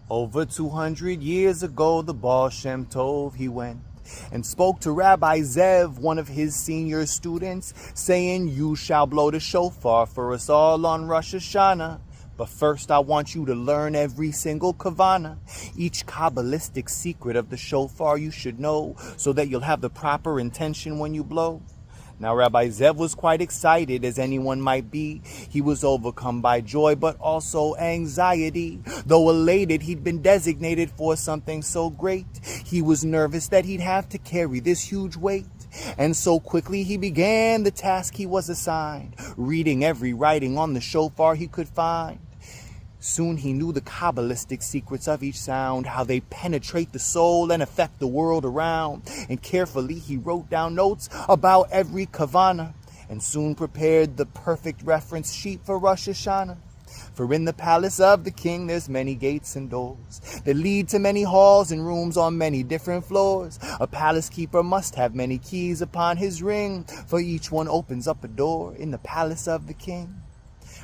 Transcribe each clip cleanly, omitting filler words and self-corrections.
Over 200 years ago, the Baal Shem he went and spoke to Rabbi Zev, one of his senior students, saying, "You shall blow the shofar for us all on Rosh Hashanah. But first I want you to learn every single kavana, each Kabbalistic secret of the shofar you should know, so that you'll have the proper intention when you blow." Now Rabbi Zev was quite excited, as anyone might be. He was overcome by joy, but also anxiety. Though elated, he'd been designated for something so great. He was nervous that he'd have to carry this huge weight. And so quickly he began the task he was assigned, reading every writing on the shofar he could find. Soon he knew the Kabbalistic secrets of each sound, how they penetrate the soul and affect the world around. And carefully he wrote down notes about every kavana, and soon prepared the perfect reference sheet for Rosh Hashanah. For in the palace of the king there's many gates and doors that lead to many halls and rooms on many different floors. A palace keeper must have many keys upon his ring, for each one opens up a door in the palace of the king.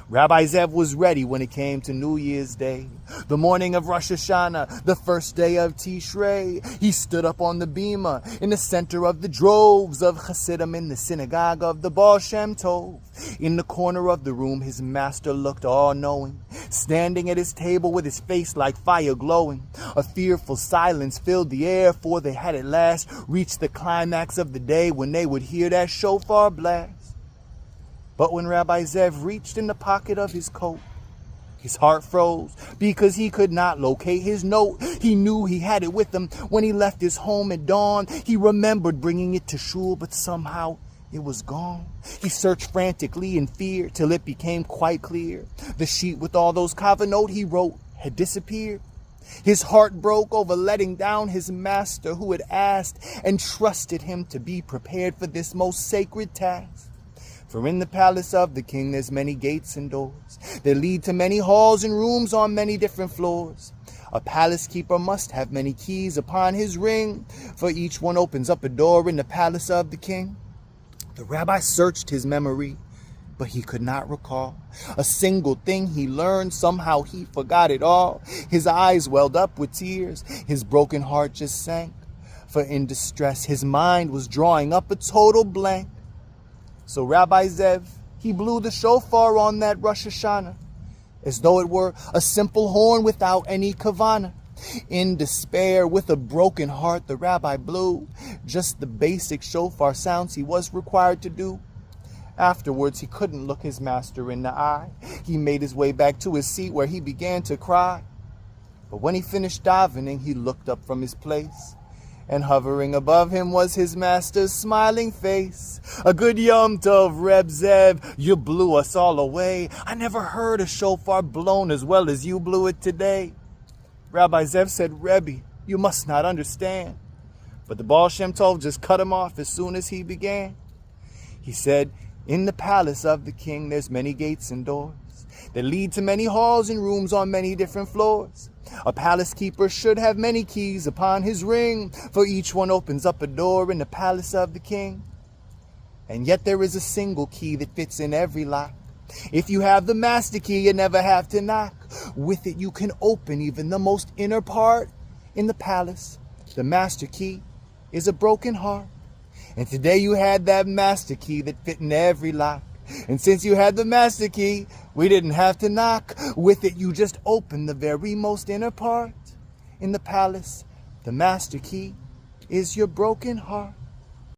Rabbi Zev was ready when it came to New Year's Day, the morning of Rosh Hashanah, the first day of Tishrei. He stood up on the bima in the center of the droves of Hasidim in the synagogue of the Baal Shem Tov. In the corner of the room his master looked all-knowing, standing at his table with his face like fire glowing. A fearful silence filled the air, for they had at last reached the climax of the day when they would hear that shofar blast. But when Rabbi Zev reached in the pocket of his coat, his heart froze because he could not locate his note. He knew he had it with him when he left his home at dawn. He remembered bringing it to shul, but somehow it was gone. He searched frantically in fear till it became quite clear. The sheet with all those kavanot he wrote had disappeared. His heart broke over letting down his master, who had asked and trusted him to be prepared for this most sacred task. For in the palace of the king there's many gates and doors that lead to many halls and rooms on many different floors. A palace keeper must have many keys upon his ring, for each one opens up a door in the palace of the king. The rabbi searched his memory, but he could not recall a single thing he learned. Somehow he forgot it all. His eyes welled up with tears. His broken heart just sank, for in distress his mind was drawing up a total blank. So Rabbi Zev, he blew the shofar on that Rosh Hashanah, as though it were a simple horn without any kavana. In despair, with a broken heart, the rabbi blew just the basic shofar sounds he was required to do. Afterwards, he couldn't look his master in the eye. He made his way back to his seat, where he began to cry. But when he finished davening, he looked up from his place, and hovering above him was his master's smiling face. "A good Yom Tov, Reb Zev, you blew us all away. I never heard a shofar blown as well as you blew it today." Rabbi Zev said, "Rebbe, you must not understand." But the Baal Shem Tov just cut him off as soon as he began. He said, "In the palace of the king there's many gates and doors that lead to many halls and rooms on many different floors. A palace keeper should have many keys upon his ring, for each one opens up a door in the palace of the king. And yet there is a single key that fits in every lock. If you have the master key, you never have to knock. With it you can open even the most inner part in the palace. The master key is a broken heart. And today you had that master key that fit in every lock. And since you had the master key, we didn't have to knock. With it you just opened the very most inner part in the palace. The master key is your broken heart."